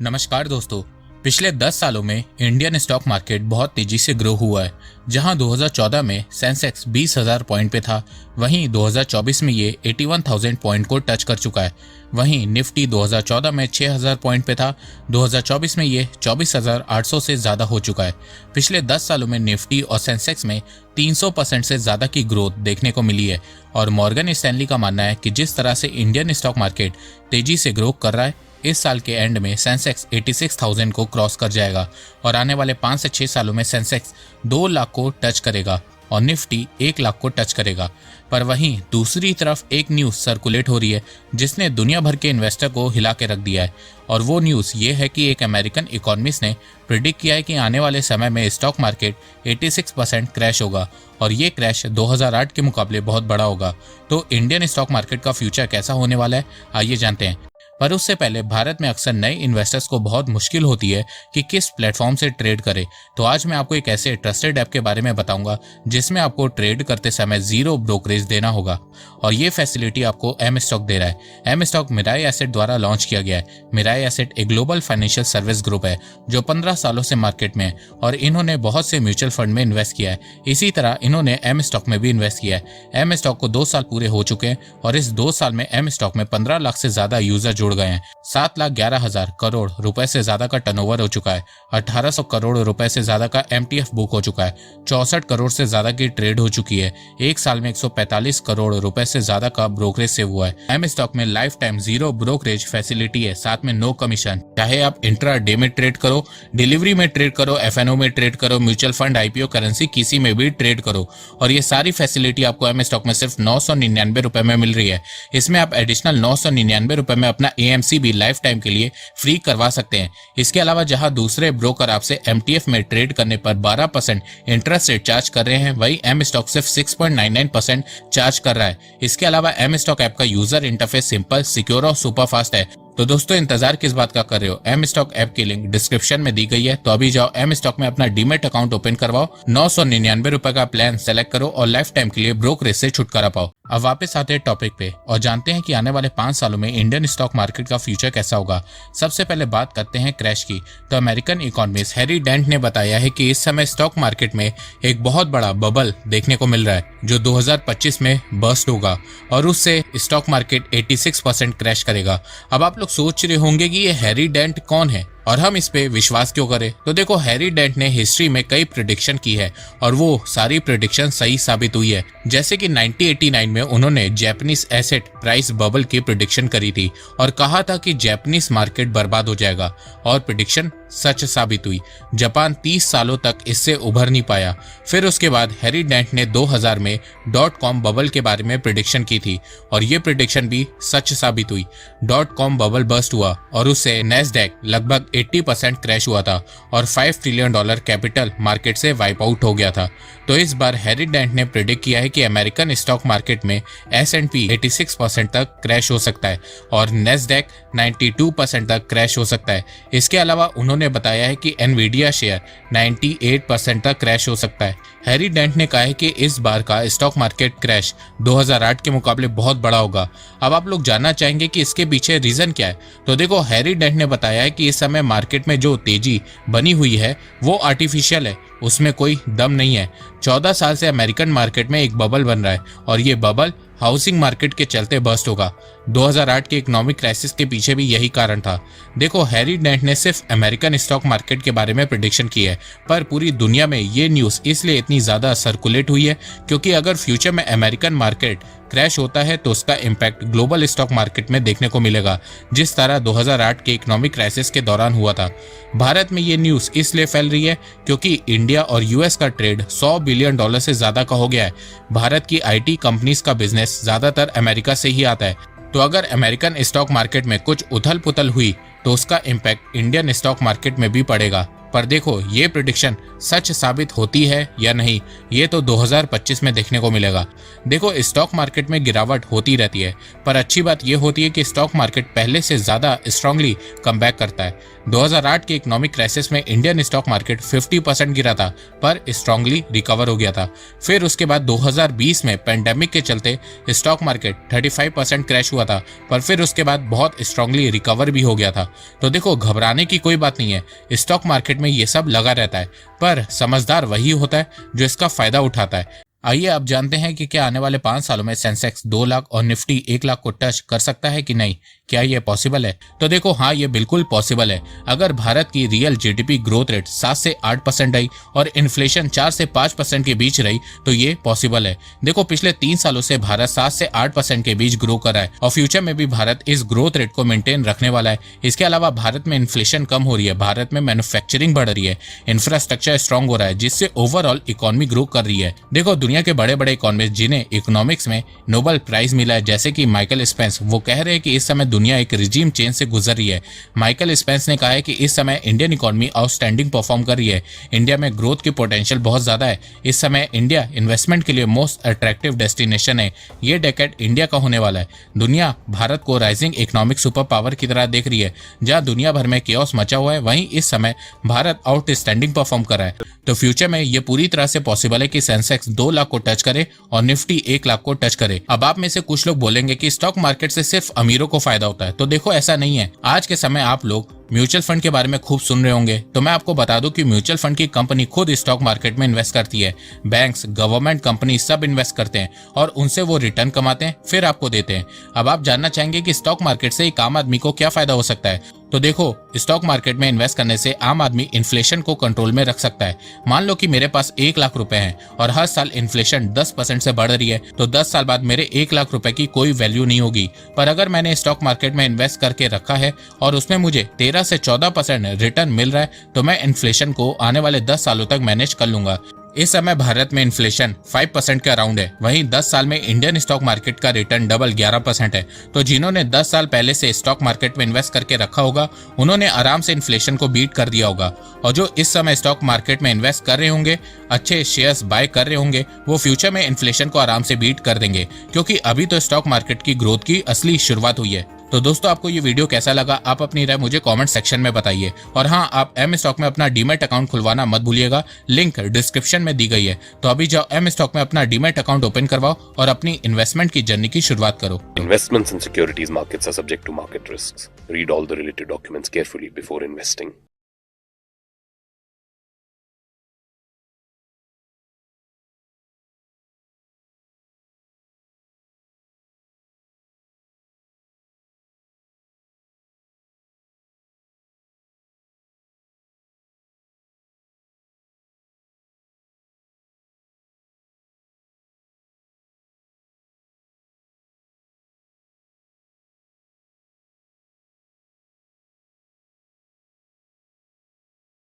नमस्कार दोस्तों। पिछले 10 सालों में इंडियन स्टॉक मार्केट बहुत तेजी से ग्रो हुआ है। जहां 2014 में सेंसेक्स 20,000 पॉइंट पे था, वहीं 2024 में ये 81,000 पॉइंट को टच कर चुका है। वहीं निफ्टी 2014 में 6,000 पॉइंट पे था, 2024 में ये 24,800 से ज़्यादा हो चुका है। पिछले 10 सालों में निफ्टी और सेंसेक्स में 300% से ज़्यादा की ग्रोथ देखने को मिली है। और मॉर्गन स्टैनली का मानना है कि जिस तरह से इंडियन स्टॉक मार्केट तेजी से ग्रो कर रहा है, इस साल के एंड में सेंसेक्स 86,000 को क्रॉस कर जाएगा और आने वाले 5 से 6 सालों में सेंसेक्स 2 लाख को टच करेगा और निफ्टी 1 लाख को टच करेगा। पर वहीं दूसरी तरफ एक न्यूज़ सर्कुलेट हो रही है जिसने दुनिया भर के इन्वेस्टर को हिला के रख दिया है। और वो न्यूज़ ये है कि एक अमेरिकन इकोनॉमिस्ट ने प्रिडिक्ट किया है कि आने वाले समय में स्टॉक मार्केट 86% क्रैश होगा और ये क्रैश 2008 के मुकाबले बहुत बड़ा होगा। तो इंडियन स्टॉक मार्केट का फ्यूचर कैसा होने वाला है, आइए जानते हैं। पर उससे पहले भारत में अक्सर नए इन्वेस्टर्स को बहुत मुश्किल होती है कि किस प्लेटफॉर्म से ट्रेड करें। तो आज मैं आपको एक ऐसे ट्रस्टेड ऐप के बारे में बताऊंगा जिसमें आपको ट्रेड करते समय 0 ब्रोकरेज देना होगा और ये फैसिलिटी आपको एम स्टॉक दे रहा है। एम स्टॉक मिराई एसेट द्वारा लॉन्च किया गया है। मिराई एसेट एक ग्लोबल फाइनेंशियल सर्विस ग्रुप है जो 15 सालों से मार्केट में है और इन्होंने बहुत से म्यूचुअल फंड में इन्वेस्ट किया है। इसी तरह इन्होंने एम स्टॉक में भी इन्वेस्ट किया है। एम स्टॉक को 2 साल पूरे हो चुके हैं और इस 2 साल में एम स्टॉक में 15 लाख से ज्यादा यूजर जुड़ गए हैं। 7,11,000 करोड़ रुपए से ज्यादा का टर्नओवर हो चुका है। 1,800 करोड़ रुपए से ज्यादा का एमटीएफ बुक हो चुका है। 64 करोड़ से ज्यादा की ट्रेड हो चुकी है। एक साल में 145 करोड़ रुपए से ज्यादा का ब्रोकरेज से हुआ है। एम स्टॉक में लाइफ टाइम 0 ब्रोकरेज फैसिलिटी है, साथ में नो कमीशन। चाहे आप इंट्रा डे में ट्रेड करो, डिलीवरी में ट्रेड करो, एफएनओ में ट्रेड करो, म्यूचुअल फंड, आईपीओ, करेंसी, किसी में भी ट्रेड करो। और ये सारी फैसिलिटी आपको एम स्टॉक में सिर्फ 999 रुपए में मिल रही है। इसमें आप एडिशनल 999 रुपए में अपना एएमसी भी लाइफ टाइम के लिए फ्री करवा सकते हैं। इसके अलावा जहां दूसरे ब्रोकर आपसे एमटीएफ में ट्रेड करने पर 12% इंटरेस्ट रेट चार्ज कर रहे हैं, वही एम स्टॉक सिर्फ 6.99% चार्ज कर रहा है। इसके अलावा एम स्टॉक ऐप का यूजर इंटरफेस सिंपल, सिक्योर और सुपर फास्ट है। तो दोस्तों इंतजार किस बात का कर रहे हो? एम स्टॉक ऐप की लिंक डिस्क्रिप्शन में दी गई है, तो अभी जाओ एम स्टॉक में अपना डीमेट अकाउंट ओपन करवाओ, 999 रुपए का प्लान सेलेक्ट करो और लाइफ टाइम के लिए ब्रोकरेज से छुटकारा पाओ। अब वापस आते हैं टॉपिक पे और जानते हैं कि आने वाले 5 सालों में इंडियन स्टॉक मार्केट का फ्यूचर कैसा होगा। सबसे पहले बात करते हैं क्रैश की। तो अमेरिकन इकोनॉमिस्ट हैरी डेंट ने बताया है कि इस समय स्टॉक मार्केट में एक बहुत बड़ा बबल देखने को मिल रहा है जो 2025 में बर्स्ट होगा और उससे स्टॉक मार्केट 86% क्रैश करेगा। अब आप लोग सोच रहे होंगे कि ये हैरी डेंट कौन है और हम इस पे विश्वास क्यों करें। तो देखो, हैरी डेंट ने हिस्ट्री में कई प्रेडिक्शन की है और वो सारी प्रेडिक्शन सही साबित हुई है। जैसे कि 1989 में उन्होंने जापानीज एसेट प्राइस बबल की प्रेडिक्शन करी थी और कहा था कि जापानीज मार्केट बर्बाद हो जाएगा और प्रेडिक्शन सच साबित हुई। जापान 30 सालों तक इससे उभर नहीं पाया। फिर उसके बाद हैरी डेंट ने 2000 में .com बबल के बारे में प्रेडिक्शन की थी और ये प्रेडिक्शन भी सच साबित हुई। .com बबल बस्ट हुआ और उससे नैस्डैक लगभग 80% क्रैश हुआ था और $5 ट्रिलियन कैपिटल मार्केट से वाइप आउट हो गया था। तो इस बार हैरी डेंट ने प्रेडिक्ट किया है कि अमेरिकन स्टॉक मार्केट में S&P 86% तक क्रैश हो सकता है और नैस्डैक 92% तक क्रैश हो सकता है। इसके अलावा उन्होंने बताया है कि एनवीडिया शेयर 98% तक क्रैश हो सकता है। हैरी डेंट ने कहा है कि इस बार का स्टॉक मार्केट क्रैश 2008 के मुकाबले बहुत बड़ा होगा। अब आप लोग जानना चाहेंगे कि इसके पीछे रीजन क्या है। तो देखो, हैरी डेंट ने बताया है कि इस समय मार्केट में जो तेजी बनी हुई है वो आर्टिफिशियल है, उसमें कोई दम नहीं है। 14 साल से अमेरिकन मार्केट में एक बबल बन रहा है और ये बबल हाउसिंग मार्केट के चलते बस्ट होगा। 2008 के इकोनॉमिक क्राइसिस के पीछे भी यही कारण था। देखो, हैरी डेंट ने सिर्फ अमेरिकन स्टॉक मार्केट के बारे में प्रेडिक्शन की है, पर पूरी दुनिया में ये न्यूज़ इसलिए इतनी ज़्यादा सर्कुलेट हुई है क्योंकि अगर फ्यूचर में अमेरिकन मार्केट क्रैश होता है तो उसका इम्पैक्ट ग्लोबल स्टॉक मार्केट में देखने को मिलेगा, जिस तरह 2008 के इकोनॉमिक क्राइसिस के दौरान हुआ था। भारत में ये न्यूज़ इसलिए फैल रही है क्योंकि इंडिया और यूएस का ट्रेड $100 बिलियन से ज़्यादा का हो गया है। भारत की आईटी कंपनीज का बिजनेस ज़्यादातर अमेरिका से ही आता है। तो अगर अमेरिकन स्टॉक मार्केट में कुछ उथल पुथल हुई तो उसका इम्पैक्ट इंडियन स्टॉक मार्केट में भी पड़ेगा। पर देखो ये प्रिडिक्शन सच साबित होती है या नहीं, ये तो 2025 में देखने को मिलेगा। देखो स्टॉक मार्केट में गिरावट होती रहती है, पर अच्छी बात यह होती है कि स्टॉक मार्केट पहले से ज्यादा स्ट्रांगली कमबैक करता है। 2008 के इकोनॉमिक क्राइसिस में इंडियन स्टॉक मार्केट 50% गिरा था, पर स्ट्रांगली रिकवर हो गया था। फिर उसके बाद 2020 में पेंडेमिक के चलते स्टॉक मार्केट 35% क्रैश हुआ था, पर फिर उसके बाद बहुत स्ट्रांगली रिकवर भी हो गया था। तो देखो घबराने की कोई बात नहीं है, स्टॉक मार्केट में ये सब लगा रहता है, पर समझदार वही होता है जो इसका फायदा उठाता है। आइए अब जानते हैं कि क्या आने वाले 5 सालों में सेंसेक्स 2 लाख और निफ्टी 1 लाख को टच कर सकता है कि नहीं, क्या ये पॉसिबल है? तो देखो हाँ, ये बिल्कुल पॉसिबल है। अगर भारत की रियल जीडीपी ग्रोथ रेट 7 से 8% रही और इन्फ्लेशन 4 से 5% के बीच रही तो ये पॉसिबल है। देखो पिछले 3 सालों से भारत 7 से 8% के बीच ग्रो कर रहा है और फ्यूचर में भी भारत इस ग्रोथ रेट को मेंटेन रखने वाला है। इसके अलावा भारत में इन्फ्लेशन कम हो रही है, भारत में मैन्युफैक्चरिंग बढ़ रही है, इंफ्रास्ट्रक्चर स्ट्रांग हो रहा है, जिससे ओवरऑल इकोनॉमी ग्रो कर रही है। देखो दुनिया के बड़े बड़े इकोनॉमिस्ट जिन्हें इकोनॉमिक्स में नोबेल प्राइज मिला है, जैसे कि माइकल स्पेंस, वो कह रहे हैं कि इस समय दुनिया एक रिजीम चेंज से गुजर रही है। माइकल स्पेंस ने कहा है कि इस समय इंडियन इकोनॉमी आउटस्टैंडिंग परफॉर्म कर रही है, इंडिया में ग्रोथ की पोटेंशियल बहुत ज्यादा है। इस समय इंडिया इन्वेस्टमेंट के लिए मोस्ट अट्रैक्टिव डेस्टिनेशन है। ये डेकेड इंडिया का होने वाला है। दुनिया भारत को राइजिंग इकोनॉमिक सुपर पावर की तरह देख रही है। जहां दुनिया भर में केओस मचा हुआ है, वहीं इस समय भारत आउटस्टैंडिंग परफॉर्म कर रहा है। तो फ्यूचर में ये पूरी तरह से पॉसिबल है कि सेंसेक्स 2 लाख को टच करे और निफ्टी 1 लाख को टच करे। अब आप में से कुछ लोग बोलेंगे कि स्टॉक मार्केट से सिर्फ अमीरों को फायदा होता है, तो देखो ऐसा नहीं है। आज के समय आप लोग म्यूचुअल फंड के बारे में खूब सुन रहे होंगे, तो मैं आपको बता दूं कि म्यूचुअल फंड की कंपनी खुद स्टॉक मार्केट में इन्वेस्ट करती है। बैंक्स, गवर्नमेंट कंपनी सब इन्वेस्ट करते हैं और उनसे वो रिटर्न कमाते हैं, फिर आपको देते हैं। अब आप जानना चाहेंगे कि स्टॉक मार्केट से एक आम आदमी को क्या फायदा हो सकता है। तो देखो स्टॉक मार्केट में इन्वेस्ट करने से आम आदमी इन्फ्लेशन को कंट्रोल में रख सकता है। मान लो कि मेरे पास 1 लाख रुपए हैं और हर साल इन्फ्लेशन 10% से बढ़ रही है, तो 10 साल बाद मेरे 1 लाख रुपए की कोई वैल्यू नहीं होगी। पर अगर मैंने स्टॉक मार्केट में इन्वेस्ट करके रखा है और उसमें मुझे 13 से 14% रिटर्न मिल रहा है, तो मैं इन्फ्लेशन को आने वाले 10 सालों तक मैनेज कर लूंगा। इस समय भारत में इन्फ्लेशन 5% के अराउंड है, वहीं 10 साल में इंडियन स्टॉक मार्केट का रिटर्न डबल 11% है। तो जिन्होंने 10 साल पहले से स्टॉक मार्केट में इन्वेस्ट करके रखा होगा, उन्होंने आराम से इन्फ्लेशन को बीट कर दिया होगा। और जो इस समय स्टॉक मार्केट में इन्वेस्ट कर रहे होंगे, अच्छे शेयर्स बाय कर रहे होंगे, वो फ्यूचर में इन्फ्लेशन को आराम से बीट कर देंगे, क्योंकि अभी तो स्टॉक मार्केट की ग्रोथ की असली शुरुआत हुई है। तो दोस्तों आपको ये वीडियो कैसा लगा, आप अपनी राय मुझे कमेंट सेक्शन में बताइए। और हाँ, आप एम स्टॉक में अपना डीमैट अकाउंट खुलवाना मत भूलिएगा, लिंक डिस्क्रिप्शन में दी गई है। तो अभी जाओ एम स्टॉक में अपना डीमैट अकाउंट ओपन करवाओ और अपनी इन्वेस्टमेंट की जर्नी की शुरुआत करो। Investments in securities markets are subject to market risks. Read all the related documents carefully before investing.